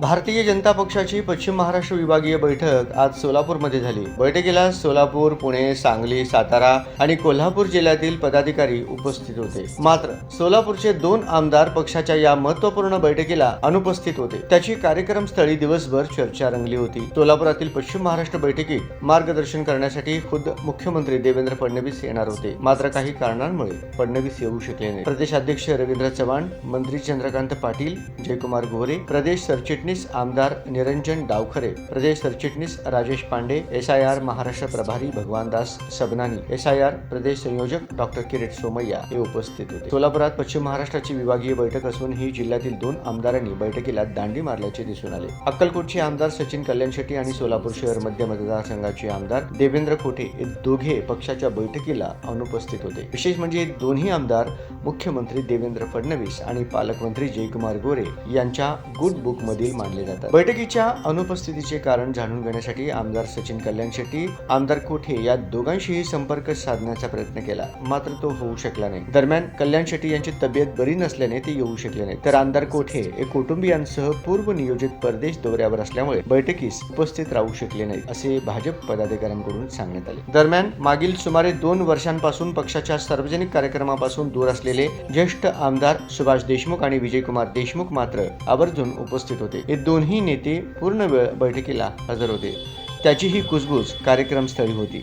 भारतीय जनता पक्षाची पश्चिम महाराष्ट्र विभागीय बैठक आज सोलापूरमध्ये झाली। बैठकीला सोलापूर, पुणे, सांगली, सातारा आणि कोल्हापूर जिल्ह्यातील पदाधिकारी उपस्थित होते। मात्र सोलापूरचे 2 आमदार पक्षाच्या या महत्त्वपूर्ण बैठकीला अनुपस्थित होते। त्याची कार्यक्रम स्थळी दिवसभर चर्चा रंगली होती। सोलापुरातील पश्चिम महाराष्ट्र बैठकीत मार्गदर्शन करण्यासाठी खुद्द मुख्यमंत्री देवेंद्र फडणवीस येणार होते। मात्र काही कारणांमुळे फडणवीस येऊ शकले नाही। प्रदेशाध्यक्ष रवींद्र चव्हाण, मंत्री चंद्रकांत पाटील, जयकुमार गोरे, प्रदेश सरचिटणीस आमदार निरंजन डावखरे, प्रदेश सरचिटणीस राजेश पांडे, SIR महाराष्ट्र प्रभारी भगवानदास सबनानी, SIR प्रदेश संयोजक डॉक्टर किरीट सोमय्या हे उपस्थित होते। सोलापुरात पश्चिम महाराष्ट्राची विभागीय बैठक असून ही जिल्ह्यातील 2 आमदारांनी बैठकीला दांडी मारल्याचे दिसून आले। अक्कलकोटचे आमदार सचिन कल्याण शेट्टी आणि सोलापूर शहर मध्य मतदारसंघाचे आमदार देवेंद्र खोटे हे दोघे पक्षाच्या बैठकीला अनुपस्थित होते। विशेष म्हणजे दोन्ही आमदार मुख्यमंत्री देवेंद्र फडणवीस आणि पालकमंत्री जयकुमार गोरे यांच्या गुड बुक मधील मानले जातात। बैठकीच्या अनुपस्थितीचे कारण जाणून घेण्यासाठी आमदार सचिन कल्याण शेट्टी, आमदार कोठे या दोघांशीही संपर्क साधण्याचा प्रयत्न केला, मात्र तो होऊ शकला नाही। दरम्यान कल्याण शेट्टी यांची तब्येत बरी नसल्याने ते येऊ शकले नाही, तर आमदार कोठे हे कुटुंबियांसह पूर्व नियोजित परदेश दौऱ्यावर असल्यामुळे बैठकीस उपस्थित राहू शकले नाही, असे भाजप पदाधिकाऱ्यांकडून सांगण्यात आले। दरम्यान मागील सुमारे 2 वर्षांपासून पक्षाच्या सार्वजनिक कार्यक्रमापासून दूर असलेले ज्येष्ठ आमदार सुभाष देशमुख आणि विजयकुमार देशमुख मात्र आवर्जून उपस्थित होते। हे दोन्ही नेते पूर्ण वेळ बैठकीला हजर होते। त्याची ही कुजबूज कार्यक्रमस्थळी होती।